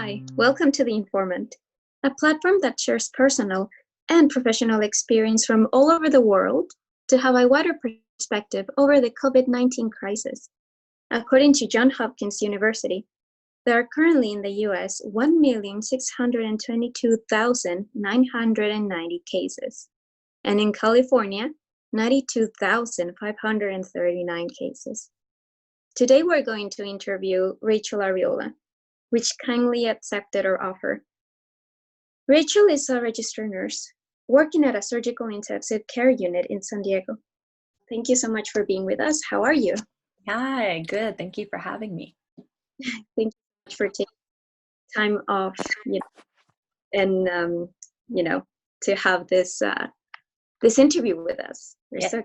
Hi, welcome to the Informant, a platform that shares personal and professional experience from all over the world to have a wider perspective over the COVID-19 crisis. According to Johns Hopkins University, there are currently in the US 1,622,990 cases, and in California, 92,539 cases. Today we're going to interview Rachel Arriola, which kindly accepted our offer. Rachel is a registered nurse working at a surgical intensive care unit in San Diego. Thank you so much for being with us. How are you? Hi, good. Thank you for having me. Thank you so much for taking time off, and to have this interview with us. We're so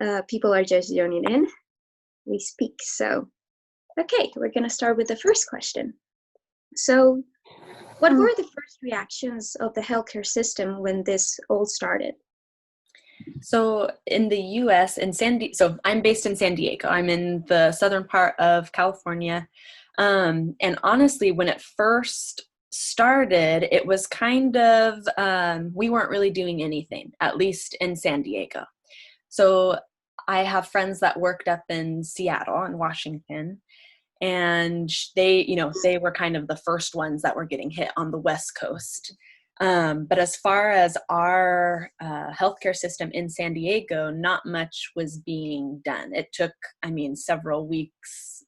excited. People are just joining in. We speak. So, okay, we're gonna start with the first question. So, what were the first reactions of the healthcare system when this all started? So in the U.S., so I'm based in San Diego. I'm in the southern part of California. And honestly, when it first started, it was kind of, we weren't really doing anything, at least in San Diego. So I have friends that worked up in Seattle and Washington, and they were kind of the first ones that were getting hit on the West Coast. But as far as our healthcare system in San Diego, not much was being done. It took, several weeks,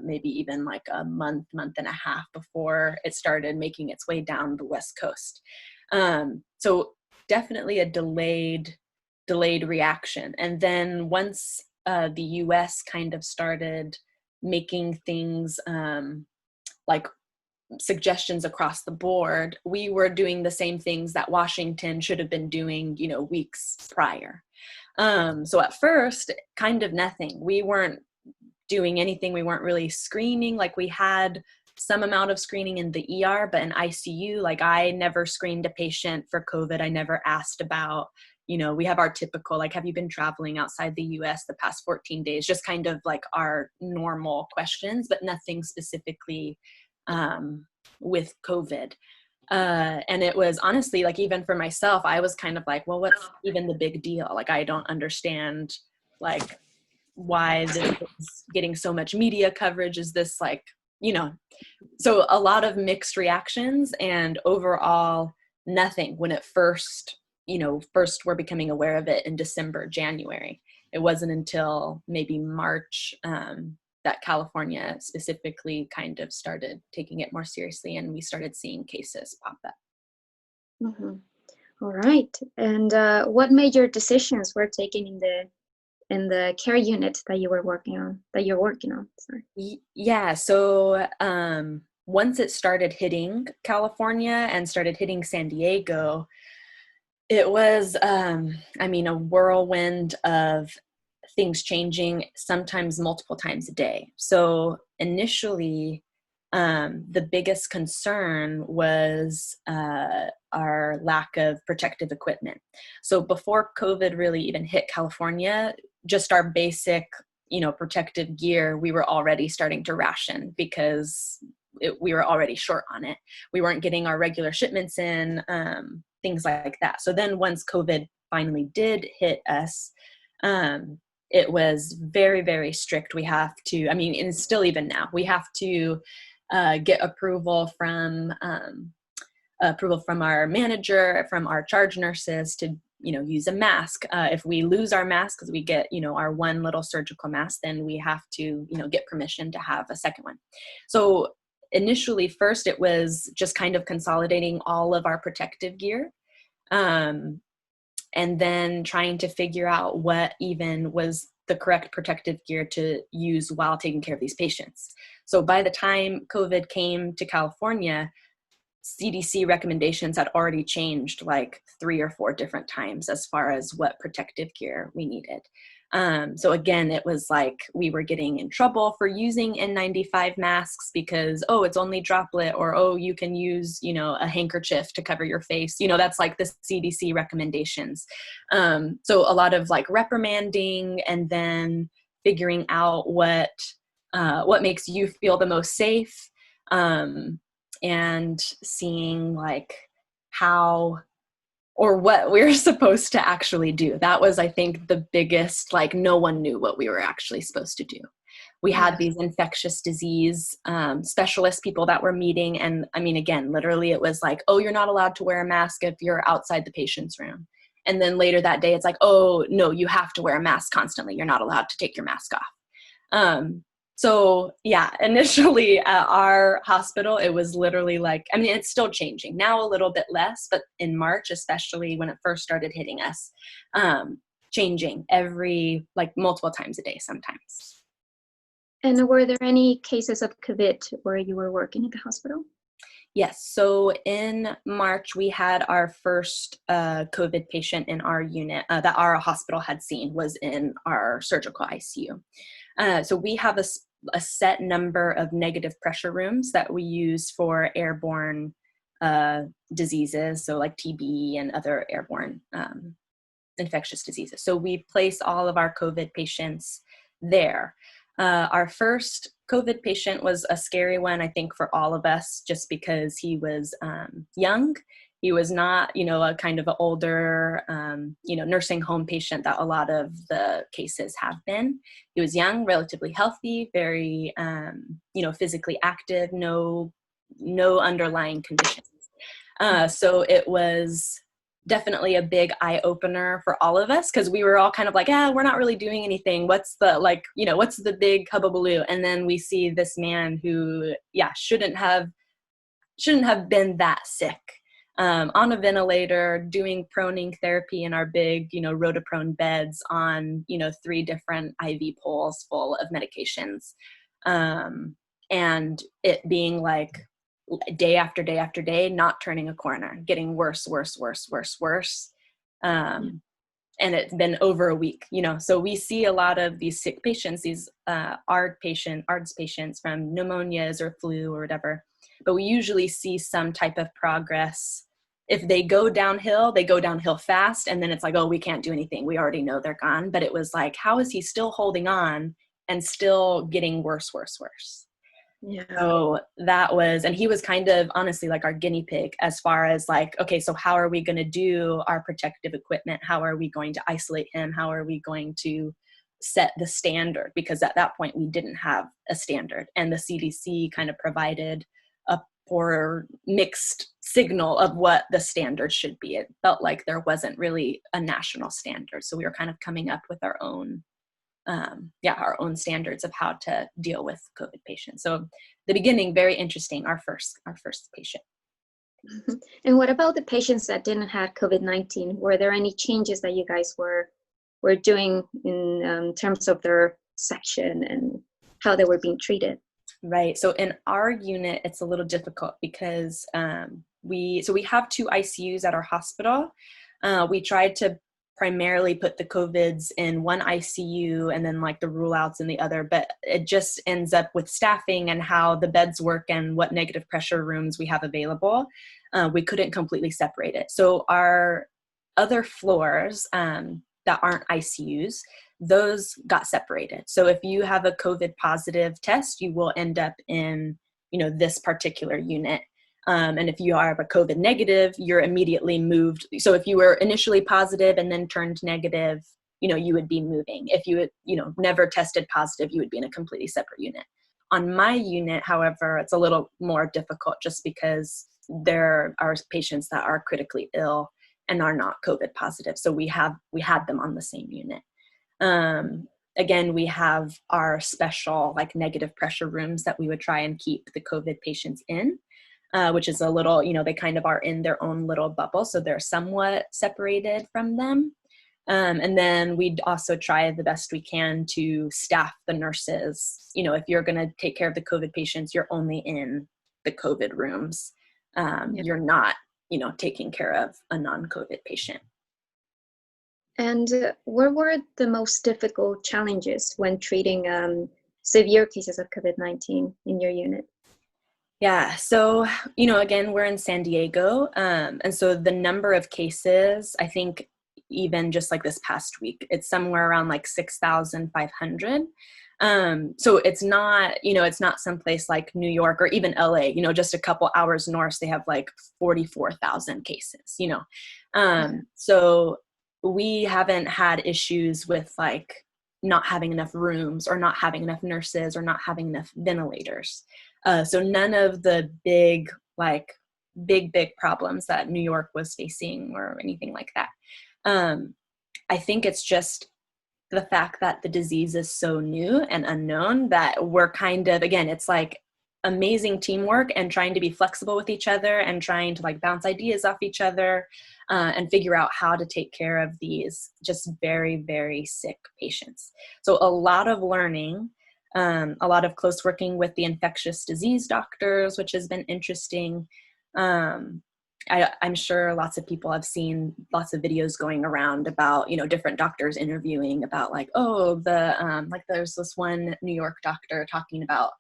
maybe even like a month and a half before it started making its way down the West Coast. So definitely a delayed reaction. And then once the US kind of started making things like suggestions across the board, we were doing the same things that Washington should have been doing, weeks prior. So at first, kind of nothing. We weren't doing anything. We weren't really screening. Like, we had some amount of screening in the ER, but in ICU, like, I never screened a patient for COVID. I never asked about, we have our typical, like, have you been traveling outside the US the past 14 days? Just kind of like our normal questions, but nothing specifically with COVID. And it was honestly, like, even for myself, I was kind of like, well, what's even the big deal? Like, I don't understand, like, why this is getting so much media coverage. Is this like, so a lot of mixed reactions, and overall nothing when it first we're becoming aware of it in December, January. It wasn't until maybe March that California specifically kind of started taking it more seriously, and we started seeing cases pop up. Mm-hmm. All right. And what major decisions were taken in the care unit that you're working on? Sorry. Yeah. So once it started hitting California and started hitting San Diego, it was, a whirlwind of things changing, sometimes multiple times a day. So initially, the biggest concern was our lack of protective equipment. So before COVID really even hit California, just our basic, protective gear, we were already starting to ration because we were already short on it. We weren't getting our regular shipments in, things like that. So then once COVID finally did hit us, it was very, very strict. We have to, and still even now, we have to get approval from our manager, from our charge nurses to, use a mask. If we lose our mask, because we get, our one little surgical mask, then we have to, get permission to have a second one. So initially, first, it was just kind of consolidating all of our protective gear. And then trying to figure out what even was the correct protective gear to use while taking care of these patients. So by the time COVID came to California, CDC recommendations had already changed like 3 or 4 different times as far as what protective gear we needed. So again, it was like we were getting in trouble for using N95 masks because, it's only droplet, or, you can use, a handkerchief to cover your face. That's like the CDC recommendations. So a lot of like reprimanding, and then figuring out what makes you feel the most safe. and seeing like how or what we were supposed to actually do. That was, I think, the biggest, like, no one knew what we were actually supposed to do. We had these infectious disease specialist people that were meeting. And I mean, again, literally it was like, oh, you're not allowed to wear a mask if you're outside the patient's room. And then later that day, it's like, oh, no, you have to wear a mask constantly. You're not allowed to take your mask off. So yeah, initially at our hospital, it was literally like, I mean, it's still changing now a little bit less, but in March, especially when it first started hitting us, changing every, like multiple times a day sometimes. And were there any cases of COVID where you were working at the hospital? Yes. So in March, we had our first COVID patient in our unit that our hospital had seen was in our surgical ICU. So we have a set number of negative pressure rooms that we use for airborne diseases, so like TB and other airborne infectious diseases. So we place all of our COVID patients there. Our first COVID patient was a scary one, I think, for all of us, just because he was young. He was not, a kind of an older, nursing home patient that a lot of the cases have been. He was young, relatively healthy, very, physically active, no underlying conditions. So it was definitely a big eye opener for all of us, because we were all kind of like, we're not really doing anything. What's the big hubbubaloo? And then we see this man who, shouldn't have been that sick, on a ventilator, doing proning therapy in our big, rotaprone beds on, 3 different IV poles full of medications. And it being like, day after day after day, not turning a corner, getting worse. And it's been over a week, so we see a lot of these sick patients, these ARDS patients from pneumonias or flu or whatever, but we usually see some type of progress. If they go downhill fast, and then it's like, oh, we can't do anything. We already know they're gone. But it was like, how is he still holding on and still getting worse? Yeah. So that was, and he was kind of honestly like our guinea pig as far as like, okay, so how are we going to do our protective equipment? How are we going to isolate him? How are we going to set the standard? Because at that point we didn't have a standard, and the CDC kind of provided a poor mixed signal of what the standard should be. It felt like there wasn't really a national standard. So we were kind of coming up with our own standards of how to deal with COVID patients. So the beginning, very interesting, our first patient. And what about the patients that didn't have COVID-19? Were there any changes that you guys were doing in terms of their section and how they were being treated? Right. So in our unit, it's a little difficult because we have 2 ICUs at our hospital. We tried to primarily put the COVIDs in one ICU and then like the rule outs in the other, but it just ends up with staffing and how the beds work and what negative pressure rooms we have available. We couldn't completely separate it. So our other floors that aren't ICUs, those got separated. So if you have a COVID positive test, you will end up in, this particular unit. And if you are a COVID negative, you're immediately moved. So if you were initially positive and then turned negative, you would be moving. If you had, never tested positive, you would be in a completely separate unit. On my unit, however, it's a little more difficult just because there are patients that are critically ill and are not COVID positive. So we had them on the same unit. Again, we have our special like negative pressure rooms that we would try and keep the COVID patients in. Which is a little, they kind of are in their own little bubble. So they're somewhat separated from them. And then we'd also try the best we can to staff the nurses. If you're going to take care of the COVID patients, you're only in the COVID rooms. You're not, taking care of a non-COVID patient. And what were the most difficult challenges when treating severe cases of COVID-19 in your unit? Yeah. So, again, we're in San Diego. And so the number of cases, I think even just like this past week, it's somewhere around like 6,500. So it's not, it's not someplace like New York or even LA, just a couple hours north, they have like 44,000 cases, So we haven't had issues with like not having enough rooms or not having enough nurses or not having enough ventilators. So none of the big problems that New York was facing or anything like that. I think it's just the fact that the disease is so new and unknown that we're kind of, again, it's like amazing teamwork and trying to be flexible with each other and trying to like bounce ideas off each other and figure out how to take care of these just very, very sick patients. So a lot of learning, a lot of close working with the infectious disease doctors, which has been interesting. I'm sure lots of people have seen lots of videos going around about, different doctors interviewing about like, like there's this one New York doctor talking about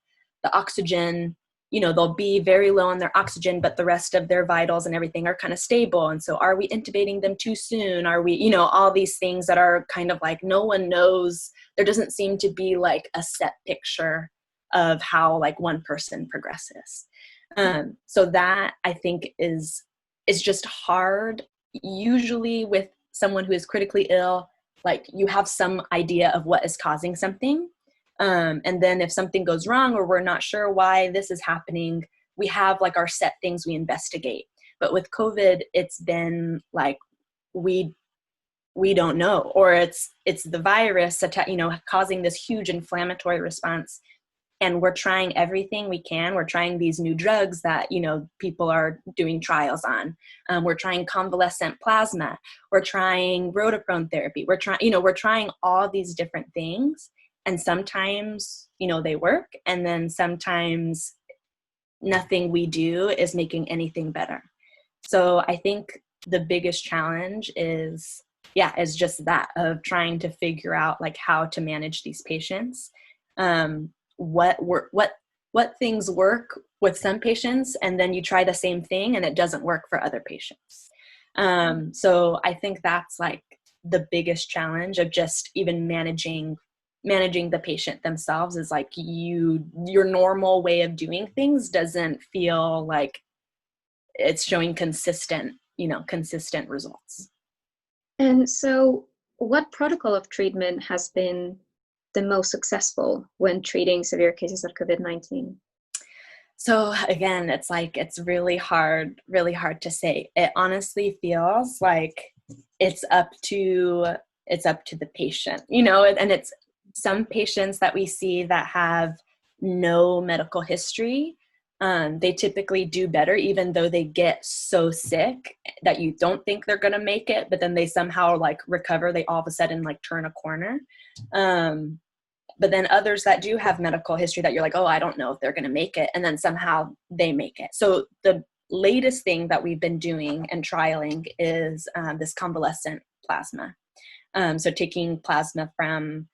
the oxygen, they'll be very low on their oxygen, but the rest of their vitals and everything are kind of stable. And so are we intubating them too soon? Are we, all these things that are kind of like, no one knows. There doesn't seem to be like a set picture of how like one person progresses. So that I think is just hard. Usually with someone who is critically ill, like you have some idea of what is causing something. And then if something goes wrong or we're not sure why this is happening, we have like our set things we investigate. But with COVID, it's been like, we don't know, or it's the virus, causing this huge inflammatory response. And we're trying everything we can. We're trying these new drugs that, people are doing trials on. We're trying convalescent plasma. We're trying rotaprone therapy. We're trying all these different things. And sometimes, they work. And then sometimes nothing we do is making anything better. So I think the biggest challenge is just that of trying to figure out like how to manage these patients. What things work with some patients, and then you try the same thing and it doesn't work for other patients. So I think that's like the biggest challenge of just even managing the patient themselves is like your normal way of doing things doesn't feel like it's showing consistent results. And so what protocol of treatment has been the most successful when treating severe cases of COVID-19? So again, it's really hard to say. It honestly feels like it's up to the patient, and it's some patients that we see that have no medical history. They typically do better, even though they get so sick that you don't think they're going to make it, but then they somehow like recover. They all of a sudden like turn a corner. But then others that do have medical history that you're like, oh, I don't know if they're going to make it. And then somehow they make it. So the latest thing that we've been doing and trialing is this convalescent plasma. So taking plasma from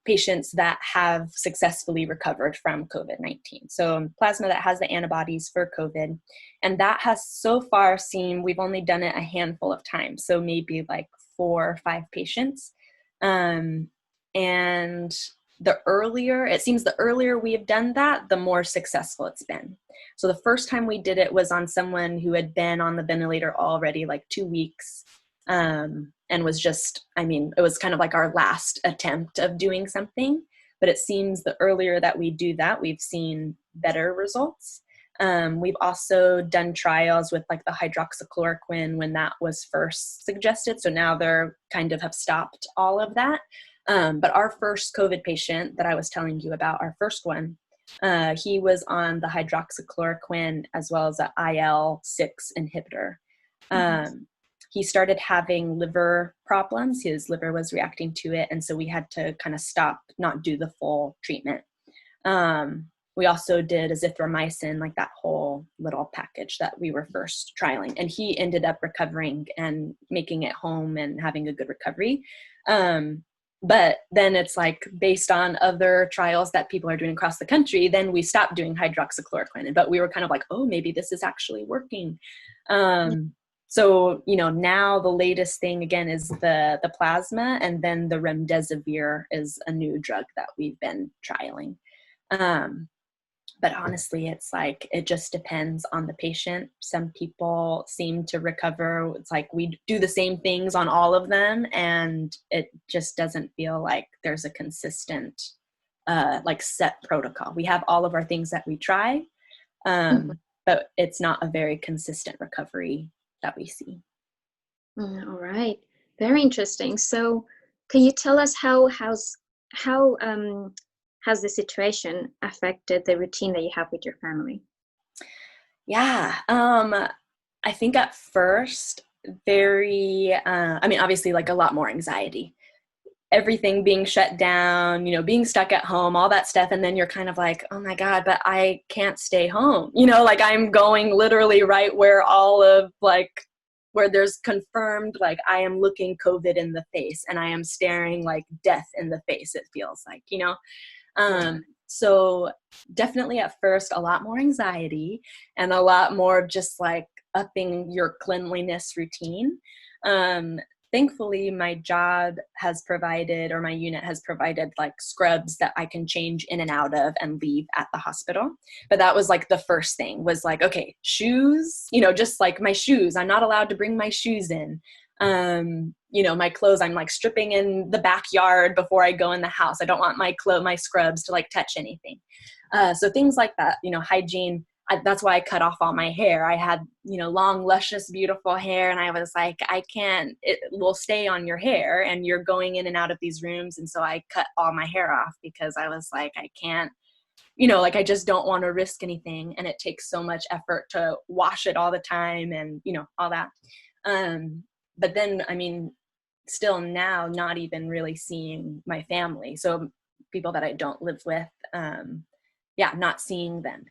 patients that have successfully recovered from COVID-19. So plasma that has the antibodies for COVID. And that has so far we've only done it a handful of times. So maybe like 4 or 5 patients. And the earlier we have done that, the more successful it's been. So the first time we did it was on someone who had been on the ventilator already like 2 weeks. And was just, it was kind of like our last attempt of doing something, but it seems the earlier that we do that, we've seen better results. We've also done trials with like the hydroxychloroquine when that was first suggested. So now they're kind of have stopped all of that. But our first COVID patient that I was telling you about, our first one, he was on the hydroxychloroquine as well as an IL-6 inhibitor. He started having liver problems. His liver was reacting to it. And so we had to kind of stop, not do the full treatment. We also did azithromycin, like that whole little package that we were first trialing. And he ended up recovering and making it home and having a good recovery. But then it's like based on other trials that people are doing across the country, then we stopped doing hydroxychloroquine. But we were kind of like, oh, maybe this is actually working. So, now the latest thing again is the plasma, and then the remdesivir is a new drug that we've been trialing. But honestly, it's like, it just depends on the patient. Some people seem to recover. It's like we do the same things on all of them, and it just doesn't feel like there's a consistent, like set protocol. We have all of our things that we try, but it's not a very consistent recovery that we see. All right, very interesting. So, can you tell us how has the situation affected the routine that you have with your family? Yeah, I think at first, obviously, like a lot more anxiety. Everything being shut down, being stuck at home, all that stuff. And then you're kind of like, oh my God, but I can't stay home. Like I'm going literally right where where there's confirmed, like I am looking COVID in the face, and I am staring like death in the face, it feels like, So definitely at first, a lot more anxiety and a lot more just like upping your cleanliness routine. Thankfully, my job has provided, or my unit has provided, like scrubs that I can change in and out of and leave at the hospital. But that was like the first thing, was like, okay, shoes, just like my shoes, I'm not allowed to bring my shoes in. My clothes, I'm like stripping in the backyard before I go in the house. I don't want my scrubs to like touch anything. So things like that, hygiene. That's why I cut off all my hair. I had, long, luscious, beautiful hair. And I was like, I can't, it will stay on your hair and you're going in and out of these rooms. And so I cut all my hair off because I was like, I can't, like I just don't want to risk anything. And it takes so much effort to wash it all the time and, all that. But then, still now not even really seeing my family. So people that I don't live with, not seeing them.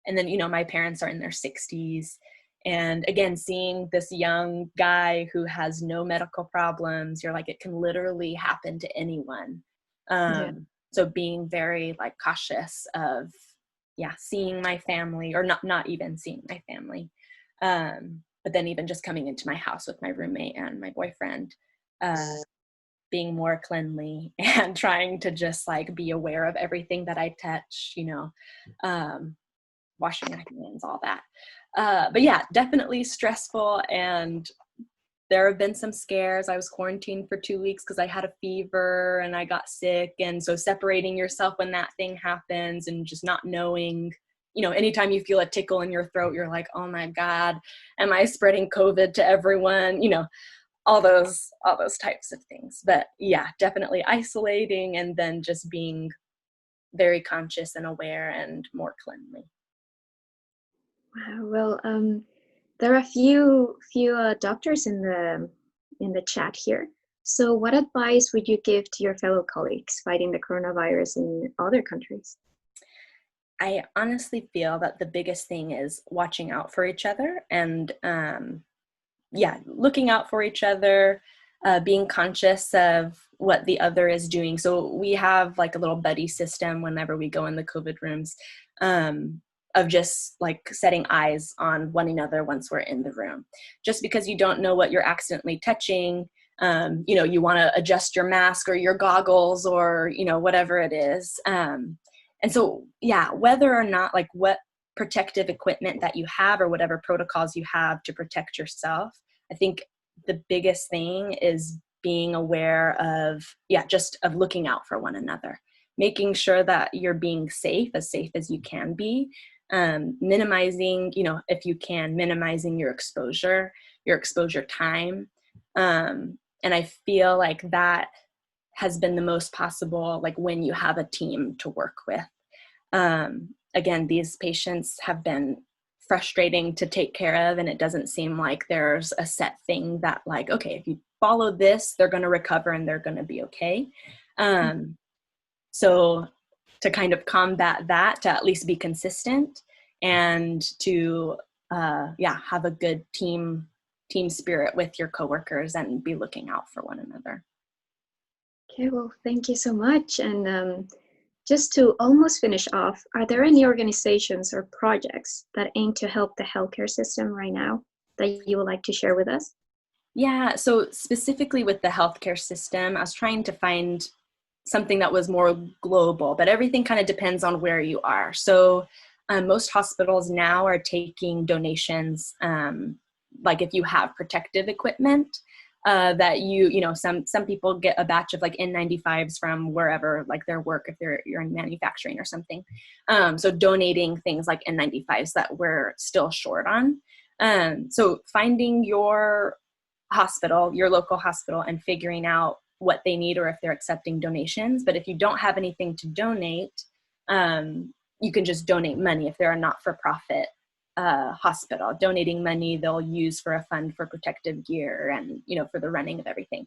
And then, my parents are in their 60s. And again, seeing this young guy who has no medical problems, you're like, it can literally happen to anyone. So being very like cautious of, seeing my family, or not even seeing my family. But then even just coming into my house with my roommate and my boyfriend, being more cleanly and trying to just like be aware of everything that I touch, washing my hands, all that. But yeah, definitely stressful. And there have been some scares. I was quarantined for 2 weeks because I had a fever and I got sick. And so separating yourself when that thing happens, and just not knowing, anytime you feel a tickle in your throat, you're like, oh my God, am I spreading COVID to everyone? All those types of things. But yeah, definitely isolating, and then just being very conscious and aware and more cleanly. Wow. Well, there are a few doctors in the chat here. So, what advice would you give to your fellow colleagues fighting the coronavirus in other countries? I honestly feel that the biggest thing is watching out for each other, and looking out for each other, being conscious of what the other is doing. So we have like a little buddy system whenever we go in the COVID rooms, of just like setting eyes on one another once we're in the room. Just because you don't know what you're accidentally touching, you want to adjust your mask or your goggles or, whatever it is. And so, whether or not, like what protective equipment that you have or whatever protocols you have to protect yourself, I think the biggest thing is being aware of, just of looking out for one another, making sure that you're being safe as you can be, minimizing, if you can, minimizing your exposure time. And I feel like that has been the most possible, like when you have a team to work with. Again, these patients have been frustrating to take care of, and it doesn't seem like there's a set thing that like, okay, if you follow this, they're going to recover and they're going to be okay. So to kind of combat that, to at least be consistent and to have a good team spirit with your coworkers and be looking out for one another. Okay, well, thank you so much. And just to almost finish off, are there any organizations or projects that aim to help the healthcare system right now that you would like to share with us? Yeah, so specifically with the healthcare system, I was trying to find something that was more global, but everything kind of depends on where you are. So most hospitals now are taking donations, like if you have protective equipment, that some people get a batch of like N95s from wherever, like their work, if you're in manufacturing or something. So donating things like N95s that we're still short on. So finding your local hospital, and figuring out what they need or if they're accepting donations. But if you don't have anything to donate, you can just donate money if they're a not-for-profit hospital. Donating money they'll use for a fund for protective gear and, for the running of everything.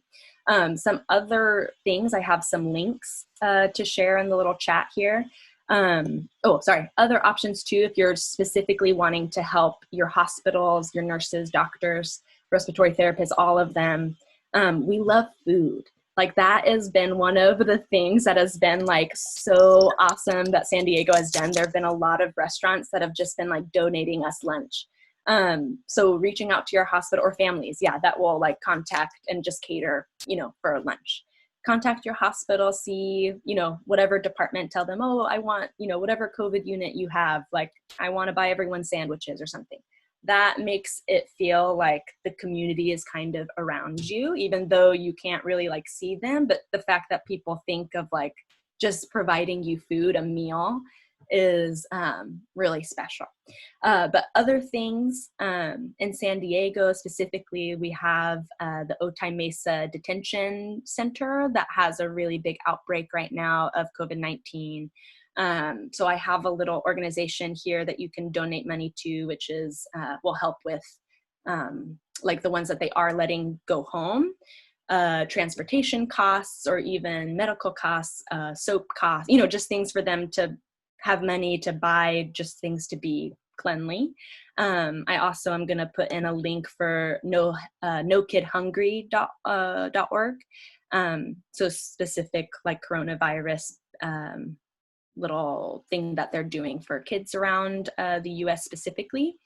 Some other things, I have some links to share in the little chat here. Other options too, if you're specifically wanting to help your hospitals, your nurses, doctors, respiratory therapists, all of them. We love food. Like that has been one of the things that has been like so awesome that San Diego has done. There have been a lot of restaurants that have just been like donating us lunch. So reaching out to your hospital or families, that will like contact and just cater, for lunch. Contact your hospital, see, whatever department, tell them, oh, I want, whatever COVID unit you have, like I want to buy everyone sandwiches or something. That makes it feel like the community is kind of around you, even though you can't really like see them. But the fact that people think of like just providing you food, a meal, is really special. But other things, in San Diego specifically, we have the Otay Mesa Detention Center that has a really big outbreak right now of COVID-19. So I have a little organization here that you can donate money to, which is will help with like the ones that they are letting go home, transportation costs, or even medical costs, soap costs, just things for them to have money to buy, just things to be cleanly. I also am going to put in a link for nokidhungry.org. So specific like coronavirus little thing that they're doing for kids around the US specifically.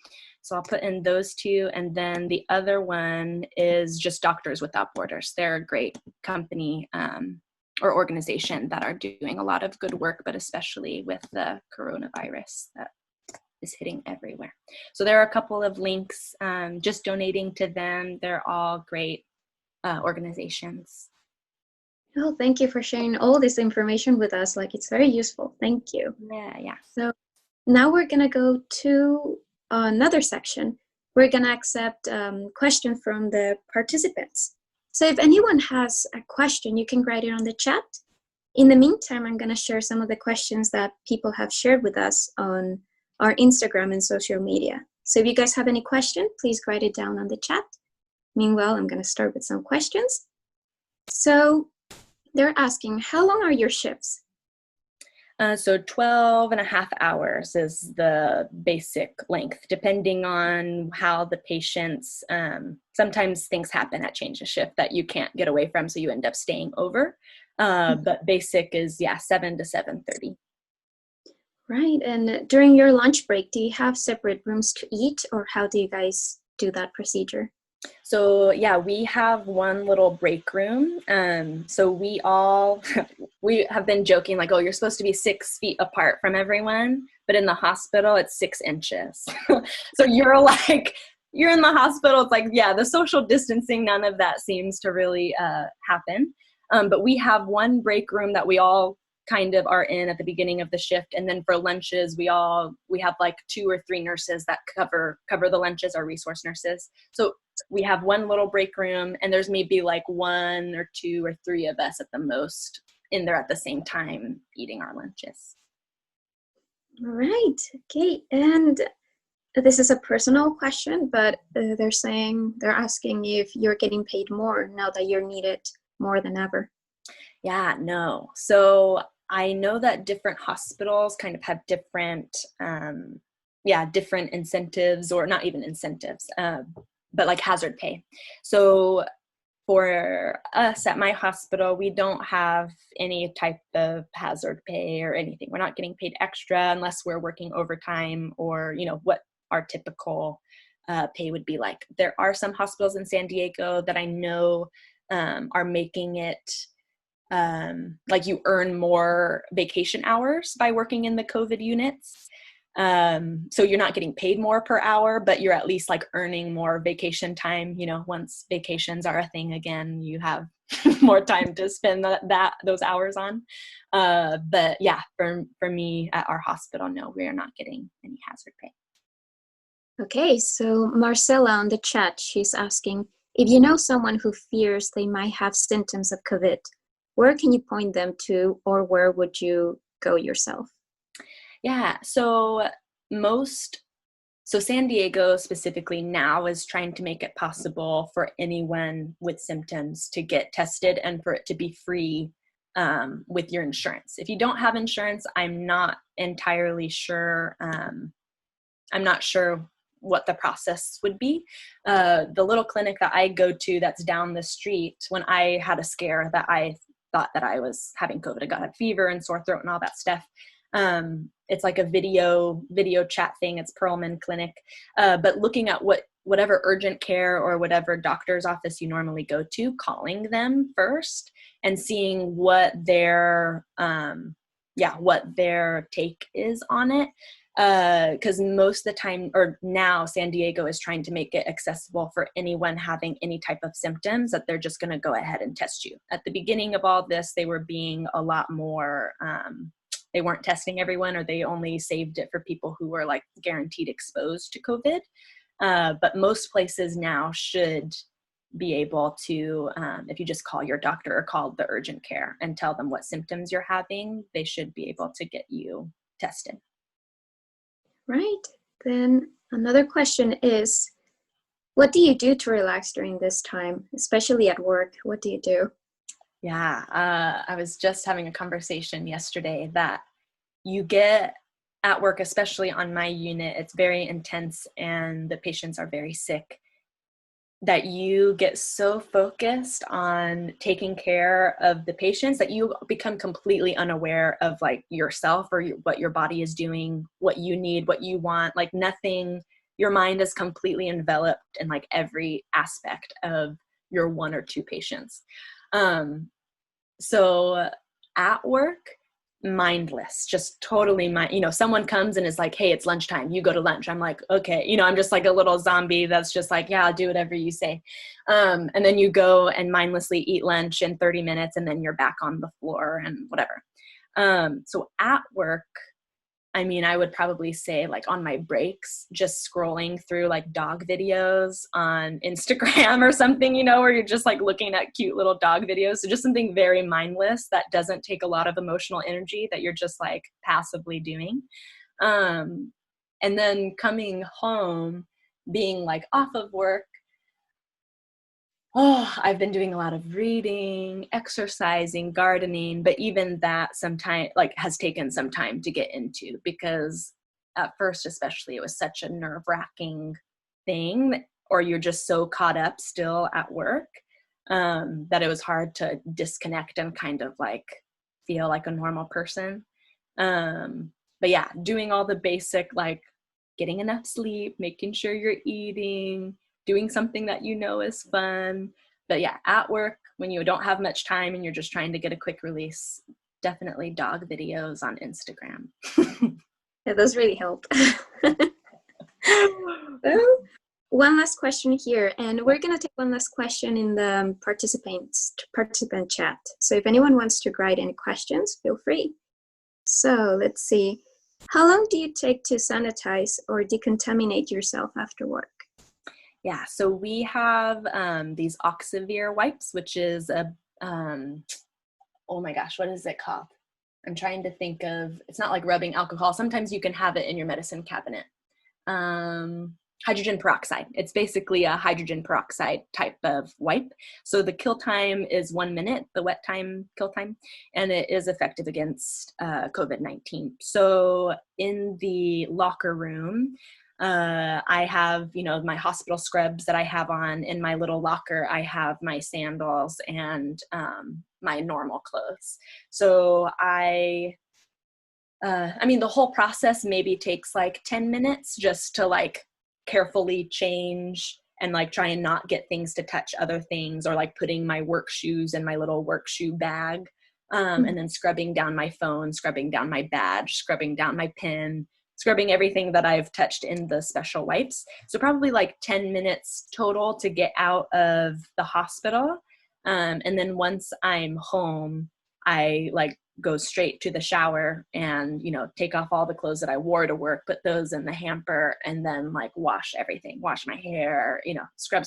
So I'll put in those two. And then the other one is just Doctors Without Borders. They're a great company or organization that are doing a lot of good work, but especially with the coronavirus that is hitting everywhere. So there are a couple of links, just donating to them. They're all great organizations. Oh, thank you for sharing all this information with us. Like, it's very useful. Thank you. Yeah. So now we're going to go to another section. We're going to accept questions from the participants. So if anyone has a question, you can write it on the chat. In the meantime, I'm going to share some of the questions that people have shared with us on our Instagram and social media. So if you guys have any question, please write it down on the chat. Meanwhile, I'm going to start with some questions. So they're asking, how long are your shifts? So 12 and a half hours is the basic length, depending on how the patients, sometimes things happen at change of shift that you can't get away from, so you end up staying over. But basic is, 7 to 7:30. Right, and during your lunch break, do you have separate rooms to eat, or how do you guys do that procedure? So we have one little break room. So we have been joking like, oh, you're supposed to be 6 feet apart from everyone, but in the hospital it's 6 inches. So you're in the hospital. It's like, the social distancing, none of that seems to really happen. But we have one break room that we all kind of are in at the beginning of the shift, and then for lunches we have like 2 or 3 nurses that cover the lunches, our resource nurses. So we have one little break room, and there's maybe like 1 or 2 or 3 of us at the most in there at the same time eating our lunches. All right, okay. And this is a personal question, but they're asking if you're getting paid more now that you're needed more than ever. No. So I know that different hospitals kind of have different incentives, or not even incentives, but like hazard pay. So for us at my hospital, we don't have any type of hazard pay or anything. We're not getting paid extra unless we're working overtime or, what our typical pay would be like. There are some hospitals in San Diego that I know are making it like you earn more vacation hours by working in the COVID units. So you're not getting paid more per hour, but you're at least like earning more vacation time. You know, once vacations are a thing again, you have more time to spend those hours on. But yeah, for me at our hospital, no, we are not getting any hazard pay. Okay, so Marcella on the chat, she's asking, if you know someone who fears they might have symptoms of COVID, where can you point them to, or where would you go yourself? Yeah, so San Diego specifically now is trying to make it possible for anyone with symptoms to get tested and for it to be free with your insurance. If you don't have insurance, I'm not entirely sure. I'm not sure what the process would be. The little clinic that I go to that's down the street, when I had a scare that I thought that I was having COVID, I got a fever and sore throat and all that stuff. It's like a video chat thing. It's Perlman Clinic. But looking at whatever urgent care or whatever doctor's office you normally go to, calling them first and seeing what their take is on it. Because most of the time, or now, San Diego is trying to make it accessible for anyone having any type of symptoms, that they're just going to go ahead and test you. At the beginning of all this, they were being a lot more, they weren't testing everyone, or they only saved it for people who were like guaranteed exposed to COVID. But most places now should be able to, if you just call your doctor or call the urgent care and tell them what symptoms you're having, they should be able to get you tested. Right. Then another question is, what do you do to relax during this time, especially at work? What do you do? Yeah, I was just having a conversation yesterday that you get at work, especially on my unit, it's very intense and the patients are very sick, that you get so focused on taking care of the patients that you become completely unaware of like yourself or what your body is doing, what you need, what you want, like nothing. Your mind is completely enveloped in like every aspect of your one or two patients. So at work, mindless, just totally someone comes and is like, hey, it's lunchtime, you go to lunch. I'm like, okay, I'm just like a little zombie that's just like, yeah, I'll do whatever you say. And then you go and mindlessly eat lunch in 30 minutes and then you're back on the floor and whatever. So at work, I would probably say like on my breaks, just scrolling through like dog videos on Instagram or something, where you're just like looking at cute little dog videos. So just something very mindless that doesn't take a lot of emotional energy, that you're just like passively doing. And then coming home, being like off of work, I've been doing a lot of reading, exercising, gardening, but even that sometimes like has taken some time to get into, because at first, especially, it was such a nerve-wracking thing, or you're just so caught up still at work that it was hard to disconnect and kind of like feel like a normal person. But yeah, doing all the basic, like getting enough sleep, making sure you're eating, doing something that is fun. But yeah, at work, when you don't have much time and you're just trying to get a quick release, definitely dog videos on Instagram. Yeah, those really help. One last question here, and we're going to take one last question in the participant chat. So if anyone wants to write any questions, feel free. So let's see. How long do you take to sanitize or decontaminate yourself after work? Yeah, so we have these Oxivir wipes, which is a, oh my gosh, what is it called? I'm trying to think of, it's not like rubbing alcohol. Sometimes you can have it in your medicine cabinet. Hydrogen peroxide. It's basically a hydrogen peroxide type of wipe. So the kill time is 1 minute, the wet time, kill time, and it is effective against COVID-19. So in the locker room, I have, my hospital scrubs that I have on. In my little locker, I have my sandals and my normal clothes. So the whole process maybe takes like 10 minutes just to like carefully change and like try and not get things to touch other things, or like putting my work shoes in my little work shoe bag, and then scrubbing down my phone, scrubbing down my badge, scrubbing down my pen, scrubbing everything that I've touched in the special wipes. So probably like 10 minutes total to get out of the hospital. And then once I'm home, I like go straight to the shower and, you know, take off all the clothes that I wore to work, put those in the hamper, and then like wash everything, wash my hair, you know, scrub.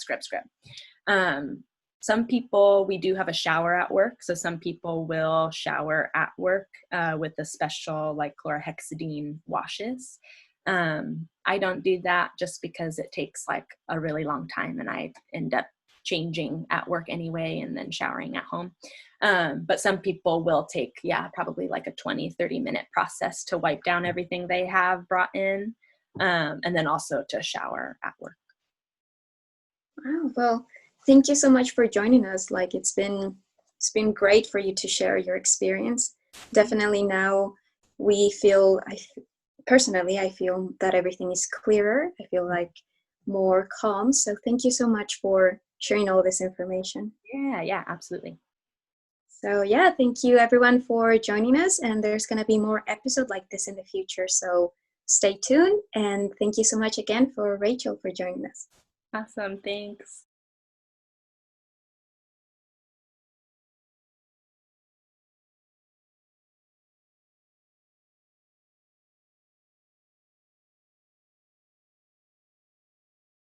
Some people, we do have a shower at work. So some people will shower at work with the special like chlorhexidine washes. I don't do that just because it takes like a really long time, and I end up changing at work anyway and then showering at home. But some people will take, probably like a 20-30 minute process to wipe down everything they have brought in, and then also to shower at work. Wow, well, thank you so much for joining us. Like it's been great for you to share your experience. Definitely now we feel, personally, I feel that everything is clearer. I feel like more calm. So thank you so much for sharing all this information. Yeah, absolutely. So thank you everyone for joining us, and there's going to be more episodes like this in the future. So stay tuned, and thank you so much again for Rachel for joining us. Awesome, thanks.